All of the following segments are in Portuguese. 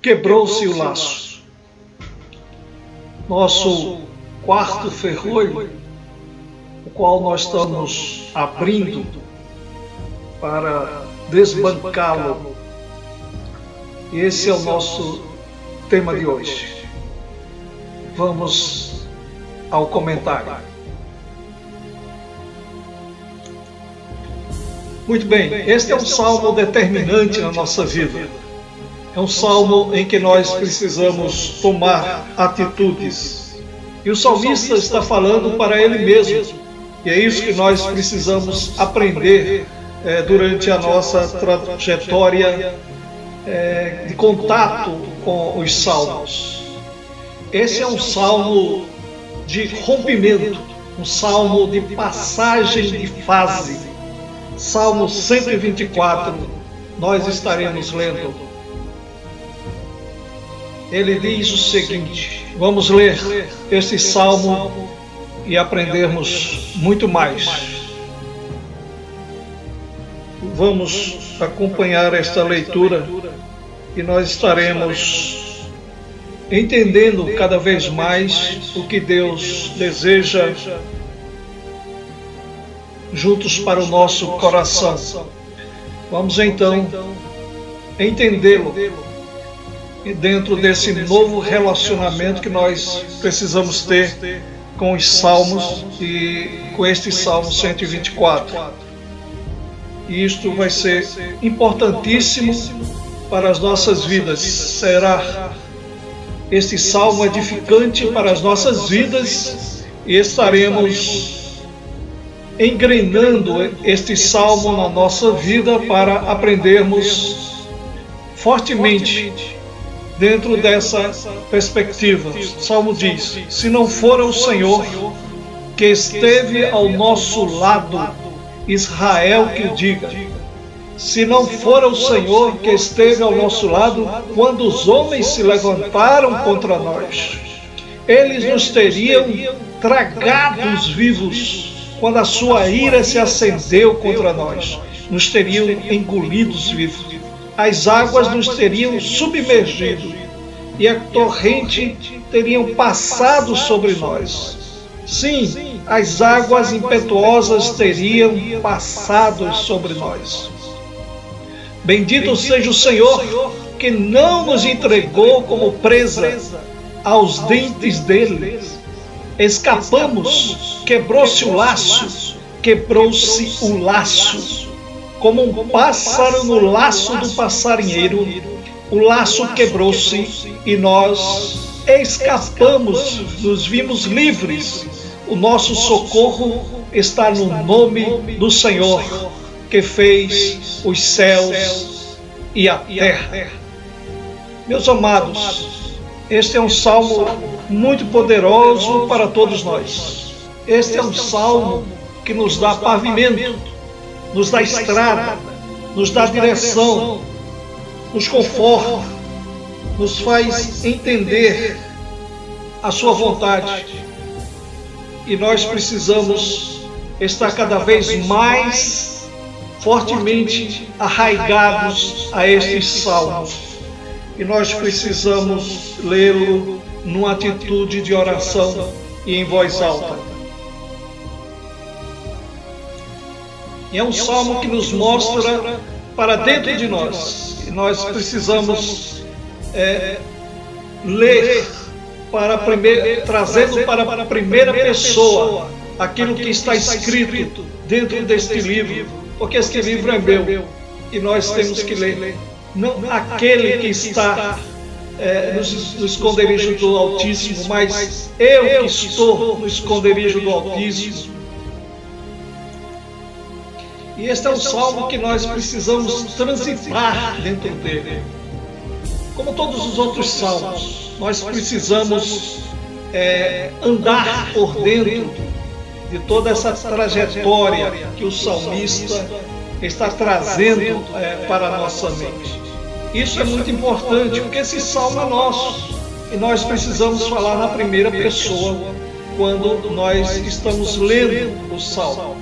quebrou-se o laço. Nosso quarto ferrolho, o qual nós estamos abrindo para desbancá-lo. E esse é o nosso tema de hoje. Vamos ao comentário. Muito bem, este é um salmo determinante na nossa vida. É um salmo em que nós precisamos tomar atitudes. E o salmista está falando para ele mesmo. E é isso que nós precisamos aprender durante a nossa trajetória de contato com os salmos. Esse é um salmo de rompimento, um salmo de passagem de fase. Salmo 124, nós estaremos lendo. Ele diz o seguinte, vamos ler este salmo e aprendermos muito mais. Vamos acompanhar esta leitura e nós estaremos entendendo cada vez mais o que Deus deseja juntos para o nosso coração. Vamos então entendê-lo e dentro desse novo relacionamento que nós precisamos ter com os salmos e com este Salmo 124. E isto vai ser importantíssimo para as nossas vidas. Será este salmo edificante para as nossas vidas e estaremos engrenando este salmo na nossa vida para aprendermos fortemente dentro dessa perspectiva. O salmo diz: se não for o Senhor que esteve ao nosso lado, Israel que o diga. Se não for o Senhor que esteve ao nosso lado, quando os homens se levantaram contra nós, eles nos teriam tragados vivos. Quando a sua ira se acendeu contra nós, nos teriam engolidos vivos. As águas nos teriam submergido e a torrente teriam passado sobre nós. Sim, as águas impetuosas teriam passado sobre nós. Bendito seja o Senhor, que não nos entregou como presa aos dentes dele. Escapamos, quebrou-se o laço, como um pássaro no laço do passarinheiro, o laço quebrou-se e nós escapamos, nos vimos livres. O nosso socorro está no nome do Senhor, que fez os céus e a terra. Meus amados, este é um salmo muito poderoso para todos nós. Este é um salmo que nos dá pavimento, nos dá estrada, nos dá direção, nos conforta, nos faz entender a sua vontade. E nós precisamos estar cada vez mais fortemente arraigados a estes salmos. E nós precisamos lê-lo numa atitude de oração e em voz alta. E é um salmo que nos mostra para dentro de nós. E nós precisamos ler trazendo para a primeira pessoa aquilo que está escrito dentro deste livro, porque este livro é meu e nós temos que ler. Não aquele que está no esconderijo do Altíssimo, mas eu que estou no esconderijo do Altíssimo. E este é um salmo que nós precisamos transitar dentro dele. Como todos os outros salmos, nós precisamos andar por dentro de toda essa trajetória que o salmista está trazendo para a nossa mente. Isso é muito importante, porque esse salmo é nosso. E nós precisamos falar na primeira pessoa quando nós estamos lendo o salmo.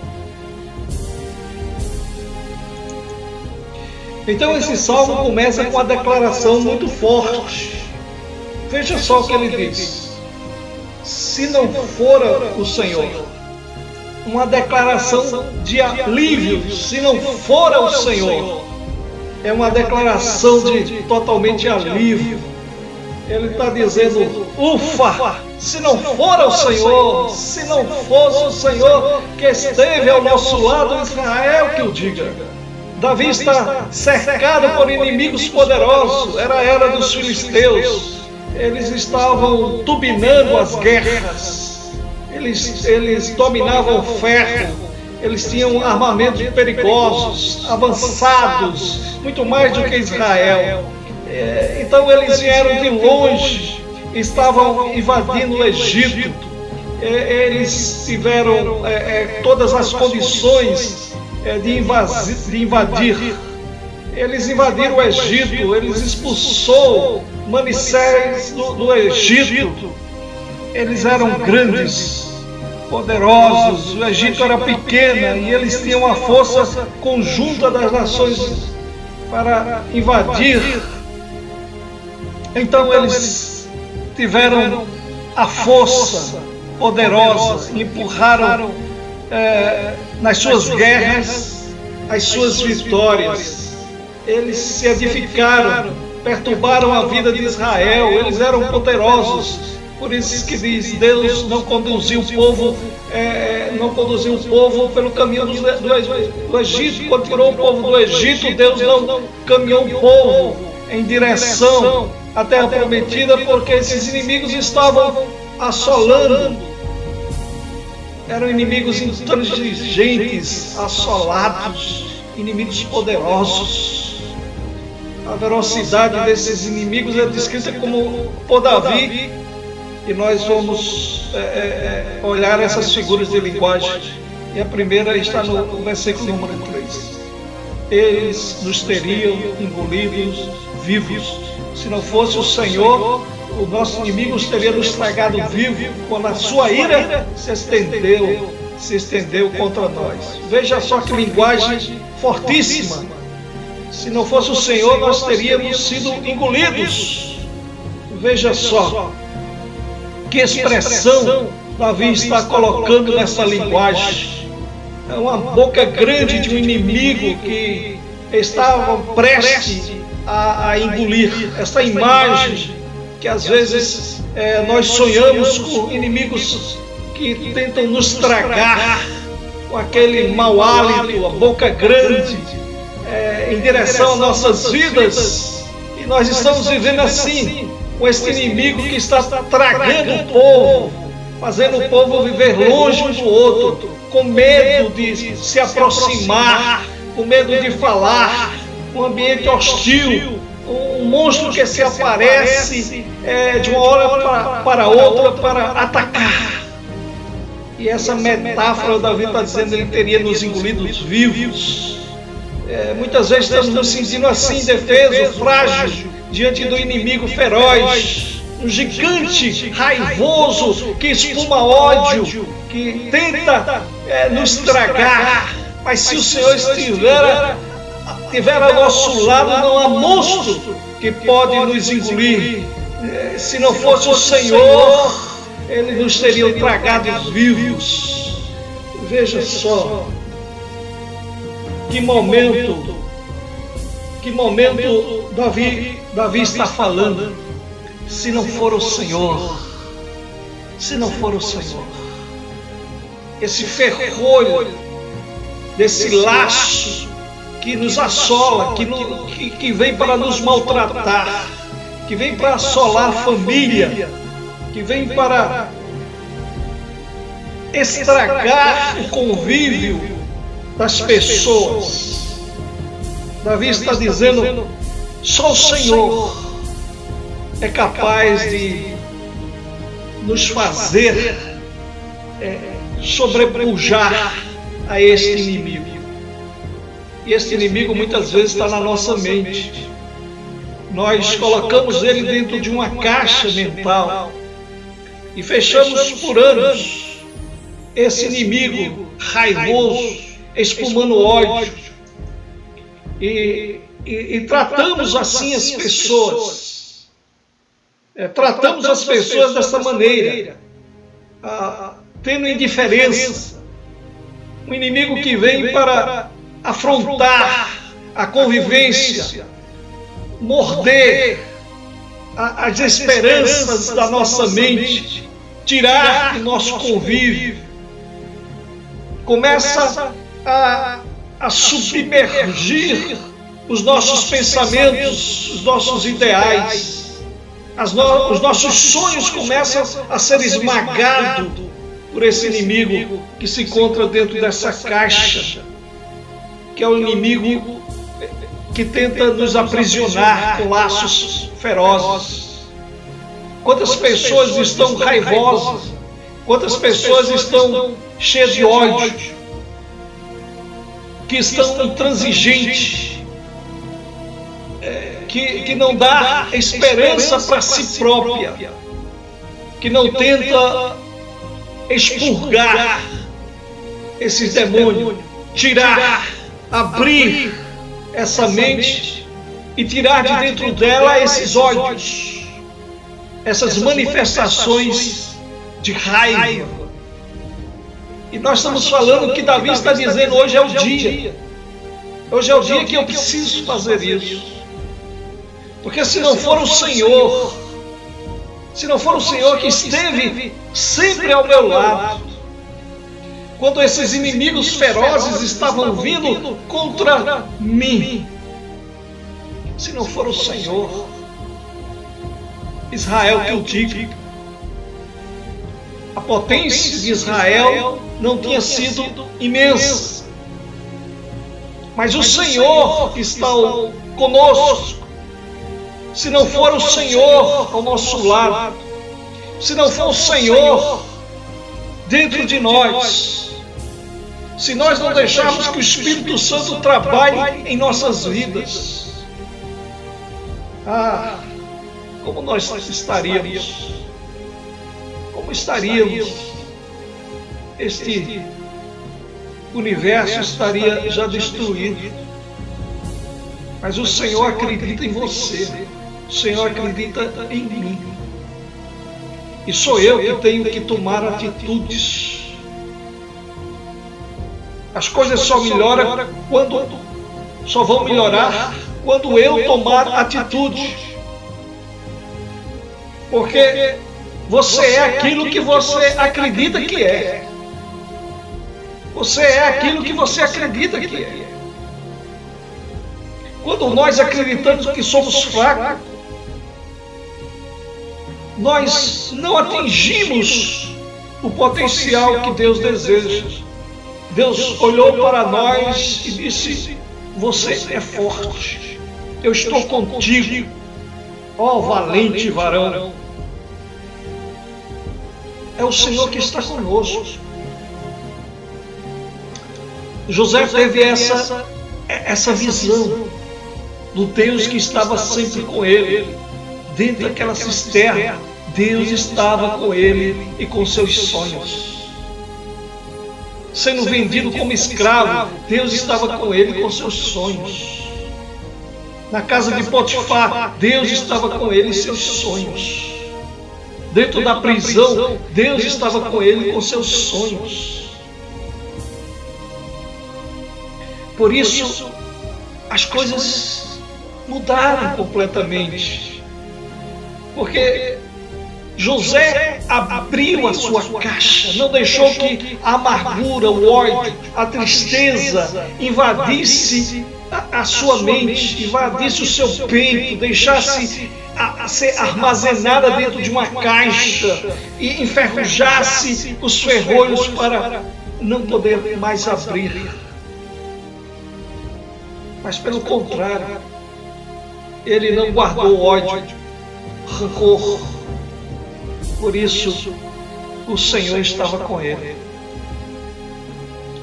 Então esse salmo começa com uma declaração muito forte. Veja só o que ele diz: se não fora o Senhor. Uma declaração de alívio, se não fora o Senhor. É uma declaração de totalmente alívio. Ele está dizendo: ufa, se não fora o Senhor, se não fosse o Senhor que esteve ao nosso lado, Israel que o diga. Davi está cercado por inimigos poderosos, era a era dos filisteus. Eles estavam turbinando as guerras. Eles dominavam o ferro, eles tinham armamentos perigosos, avançados, muito mais do que Israel. Então eles vieram de longe, estavam invadindo o Egito. Eles tiveram todas as condições de invadir. Eles invadiram o Egito, eles expulsou Manassés do Egito. Eles eram grandes, poderosos, o Egito era pequeno e eles tinham a força conjunta das nações para invadir. Então eles tiveram a força poderosa, empurraram nas suas guerras as suas vitórias. Eles se edificaram, perturbaram a vida de Israel, eles eram poderosos. Por isso que diz, Deus não conduziu o povo, pelo caminho do Egito. Quando tirou o povo do Egito, Deus não caminhou o povo em direção à terra prometida, porque esses inimigos estavam assolando. Eram inimigos intransigentes, assolados, inimigos poderosos. A velocidade desses inimigos é descrita como por Davi. E nós vamos olhar essas figuras de linguagem. E a primeira está no versículo número 3. Eles nos teriam engolidos vivos. Se não fosse o Senhor, o nosso inimigo teria nos tragado vivo, quando a sua ira se estendeu contra nós. Veja só que linguagem fortíssima. Se não fosse o Senhor, nós teríamos sido engolidos. Veja só que expressão Davi está colocando nessa linguagem. É uma boca grande de um inimigo que estava prestes a engolir. Essa imagem que às vezes nós sonhamos com inimigos que tentam nos tragar, com aquele mau hálito, a boca grande, em direção às nossas vidas. E nós estamos vivendo assim, com esse inimigo que está tragando o povo, fazendo o povo viver longe um do outro, com medo de se aproximar, com medo de falar, um ambiente hostil, um monstro que se aparece de uma hora para outra para atacar. E essa metáfora, Davi está dizendo, ele teria nos engolido vivos. Muitas vezes estamos nos sentindo assim, indefesos, frágeis, diante do inimigo feroz, um gigante raivoso que espuma ódio, que tenta nos tragar. Mas se o Senhor estiver ao nosso lado, não há monstro que pode nos engolir. Se não fosse o Senhor, Ele nos teria tragado vivos. Veja só que momento Davi está falando. Se não for o Senhor, se não for o Senhor, esse ferrolho desse laço que nos assola, que vem para nos maltratar, que vem para assolar a família, que vem para estragar o convívio das pessoas. Davi está dizendo, só o Senhor é capaz de nos fazer sobrepujar a este inimigo. E esse inimigo muitas vezes está na nossa mente. Nós colocamos ele dentro de uma caixa mental e fechamos por anos esse inimigo raivoso, espumando ódio. E e tratamos assim as pessoas. Tratamos as pessoas dessa maneira, tendo indiferença. Um inimigo que vem para afrontar a convivência, morder as esperanças da nossa mente, tirar do nosso convívio. Começa a submergir os nossos pensamentos, os nossos ideais. Os nossos sonhos começam a ser esmagados por esse inimigo que se encontra dentro dessa caixa, que é o inimigo que tenta nos aprisionar com laços ferozes. Quantas pessoas estão raivosas, quantas pessoas estão cheias de ódio, que estão intransigentes, que não dá esperança para si própria, que não tenta expurgar esses demônios, tirar, abrir essa mente e tirar de dentro dela esses ódios, essas manifestações de raiva. E nós estamos falando que Davi está dizendo: hoje é o dia. Hoje é o dia que eu preciso fazer isso. Porque se não for o Senhor, se não for o Senhor que esteve sempre ao meu lado, quando esses inimigos ferozes estavam vindo contra mim, se não for o Senhor, Israel que eu digo, a potência de Israel não tinha sido imensa, mas o Senhor está conosco. Se não for o Senhor ao nosso lado, se não for o Senhor dentro de nós, se nós não deixarmos que o Espírito Santo trabalhe em nossas vidas, como nós estaríamos? Como estaríamos? Este universo estaria já destruído. Mas o Senhor acredita em você. O Senhor acredita em mim. E sou eu que tenho que tomar atitudes. As coisas só vão melhorar quando eu tomar atitude. Porque você é aquilo que você acredita que é. Você é aquilo que você acredita que é. Quando nós acreditamos que somos fracos, nós não atingimos o potencial que Deus deseja. Deus olhou para nós e disse: você é forte, eu estou contigo, ó valente varão. É o Senhor que está conosco. José teve essa visão do Deus que estava sempre com ele. Dentro daquela cisterna, Deus estava com ele e com seus sonhos. Sendo vendido como escravo, Deus estava com ele e com seus sonhos. Na casa de Potifar, Deus estava com ele e seus sonhos. Dentro da prisão, Deus estava com ele e com seus sonhos. Por isso, as coisas mudaram completamente. Porque José abriu a sua caixa, não deixou que a amargura, o ódio, a tristeza invadisse a sua mente, invadisse o seu peito, deixasse a ser armazenada dentro de uma caixa e enferrujasse os ferrolhos para não poder mais abrir. Mas pelo contrário, ele não guardou ódio, rancor. Por isso, o Senhor estava com ele.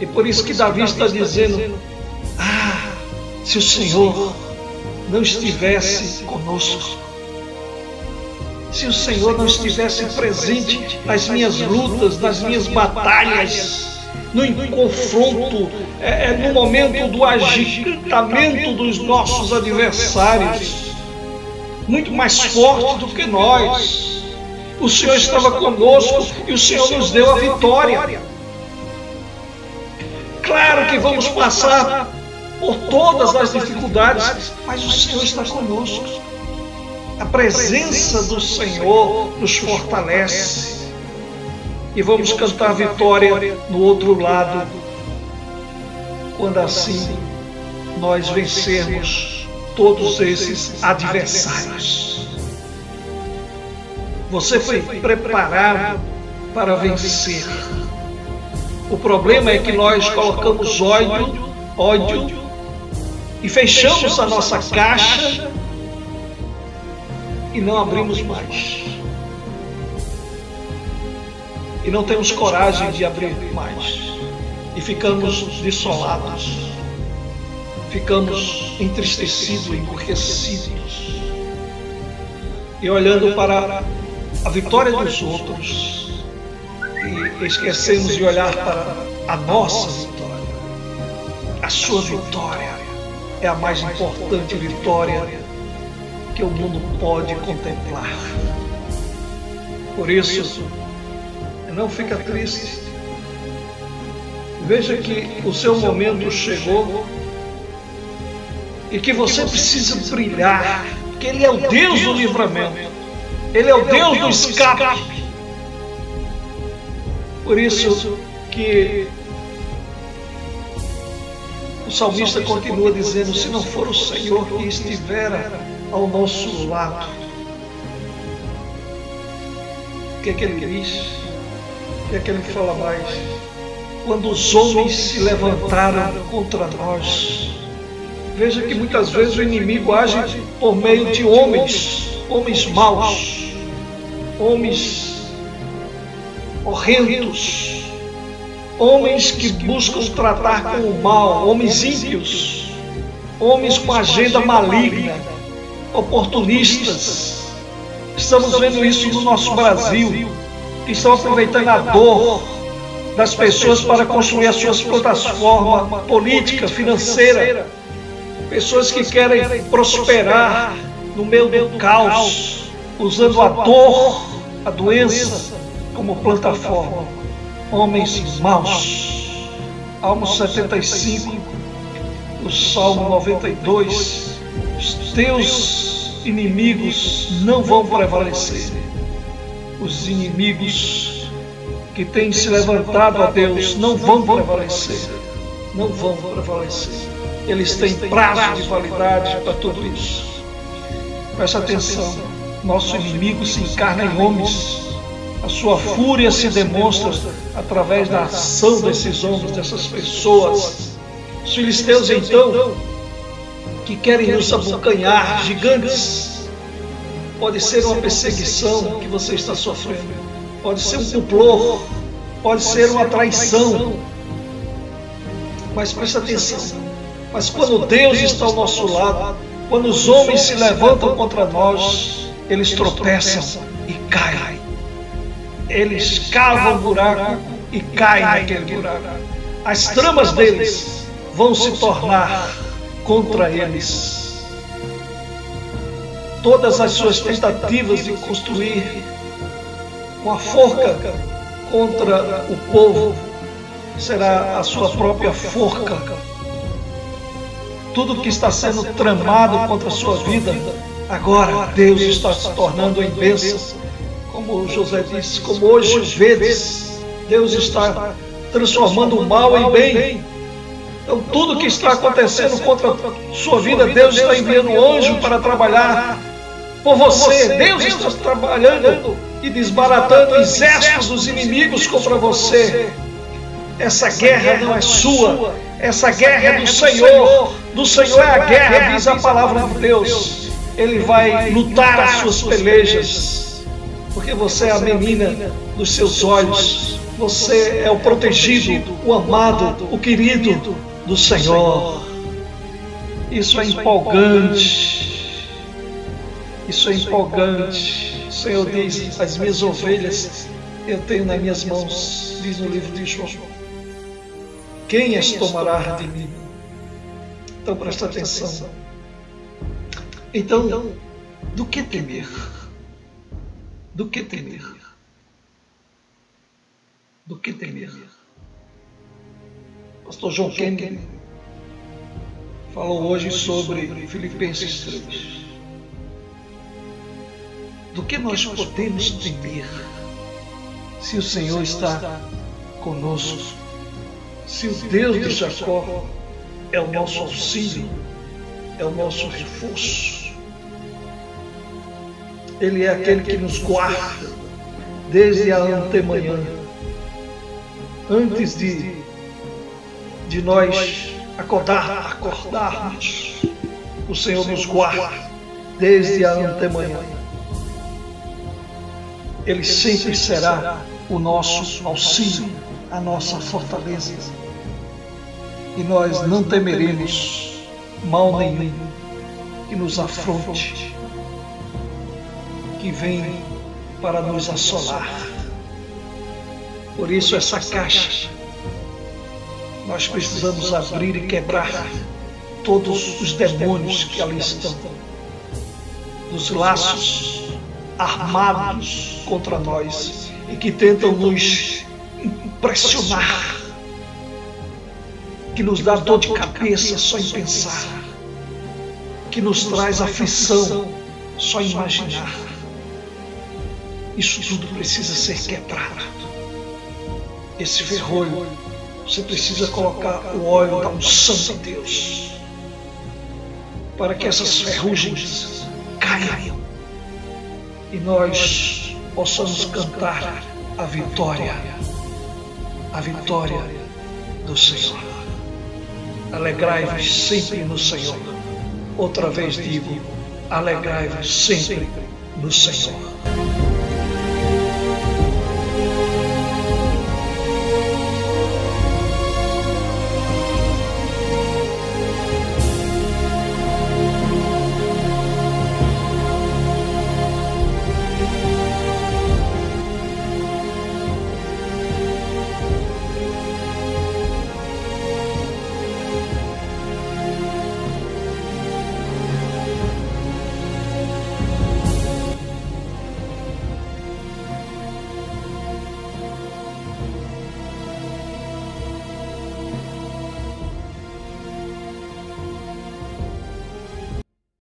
E por isso que Davi está dizendo: se o Senhor não estivesse conosco, se o Senhor não estivesse presente nas minhas lutas, nas minhas batalhas, no confronto, no momento do agitamento dos nossos adversários, muito mais forte do que nós. O Senhor estava conosco e o Senhor nos deu a vitória. Claro que vamos passar por todas as dificuldades, mas o Senhor está conosco. A presença do Senhor nos fortalece. E vamos cantar vitória no outro lado, quando assim nós vencermos todos esses adversários. Você foi preparado para vencer. O problema é que nós colocamos ódio e fechamos a nossa caixa e não abrimos mais. E não temos coragem de abrir mais. E ficamos desolados. Ficamos entristecidos, emburrecidos. E olhando para a vitória dos outros. E esquecemos de olhar para a nossa vitória. A sua vitória é a mais importante vitória que o mundo pode contemplar. Por isso, não fica triste. Veja que o seu momento chegou e que você precisa brilhar, que Ele é o Deus do livramento, Ele é o Deus do escape. Por isso que o salmista continua dizendo: se não for o Senhor que estiver ao nosso lado. O que é que ele diz? O que é que ele fala mais? Quando os homens se levantaram contra nós. Veja que muitas vezes o inimigo age por meio de homens maus, homens horrendos, homens que buscam tratar com o mal, homens ímpios, homens com agenda maligna, oportunistas. Estamos vendo isso no nosso Brasil, que estão aproveitando a dor das pessoas para construir as suas plataformas política, financeira. Pessoas que querem prosperar no meio do caos, usando a dor, a doença como plataforma. Homens maus. Salmo 75, o Salmo 92. Os teus inimigos não vão prevalecer. Os inimigos que têm se levantado a Deus não vão prevalecer. Não vão prevalecer. Eles têm prazo de validade para tudo isso. Presta atenção. Nosso inimigo se encarna em homens. A sua fúria se demonstra através da ação desses homens, dessas pessoas. Os filisteus, então, que querem nos abocanhar, gigantes. Pode ser uma perseguição que você está sofrendo. Pode ser um complô. Pode ser uma traição. Mas presta atenção. Mas quando Deus está ao nosso lado, quando os homens se levantam contra nós, eles tropeçam e caem. Eles cavam um buraco e caem naquele buraco. As tramas deles vão se tornar contra eles. Todas as suas tentativas de construir uma forca contra o povo será a sua própria forca. Tudo que está sendo tramado contra a sua vida, agora Deus está se tornando em bênção. Como José disse, como hoje vedes, Deus está transformando o mal em bem. Então tudo que está acontecendo contra a sua vida, Deus está enviando um anjo para trabalhar por você. Deus está trabalhando e desbaratando exércitos dos inimigos contra você. Essa guerra não é sua, essa guerra é do Senhor. Do Senhor é a guerra, diz a palavra de Deus. Ele vai lutar as suas pelejas, porque você é a menina dos seus olhos. Você é o protegido, o amado, o querido do Senhor. Isso é empolgante. Isso é empolgante. O Senhor diz: as minhas ovelhas eu tenho nas minhas mãos, diz no livro de João. Quem as tomará de mim? Então presta atenção. Então, do que temer? Do que temer? Do que temer? Pastor John Kennedy falou hoje sobre Filipenses 3. Do que nós podemos temer se o Senhor está conosco? Se o Deus de Jacó é o nosso auxílio, é o nosso reforço. Ele é aquele que nos guarda desde a antemanhã. Antes de nós acordarmos, o Senhor nos guarda desde a antemanhã. Ele sempre será o nosso auxílio, a nossa fortaleza. E nós não temeremos mal nenhum que nos afronte, que vem para nos assolar. Por isso essa caixa nós precisamos abrir e quebrar todos os demônios que ali estão, dos laços armados contra nós e que tentam nos impressionar, que nos dá dor de cabeça só em pensar, que nos traz aflição só em imaginar. Isso tudo precisa ser quebrado. Esse ferrolho, você precisa colocar o óleo da unção de Deus para que essas ferrugens caiam e nós possamos cantar a vitória do Senhor. Alegrai-vos sempre no Senhor. Outra vez digo, alegrai-vos sempre no Senhor.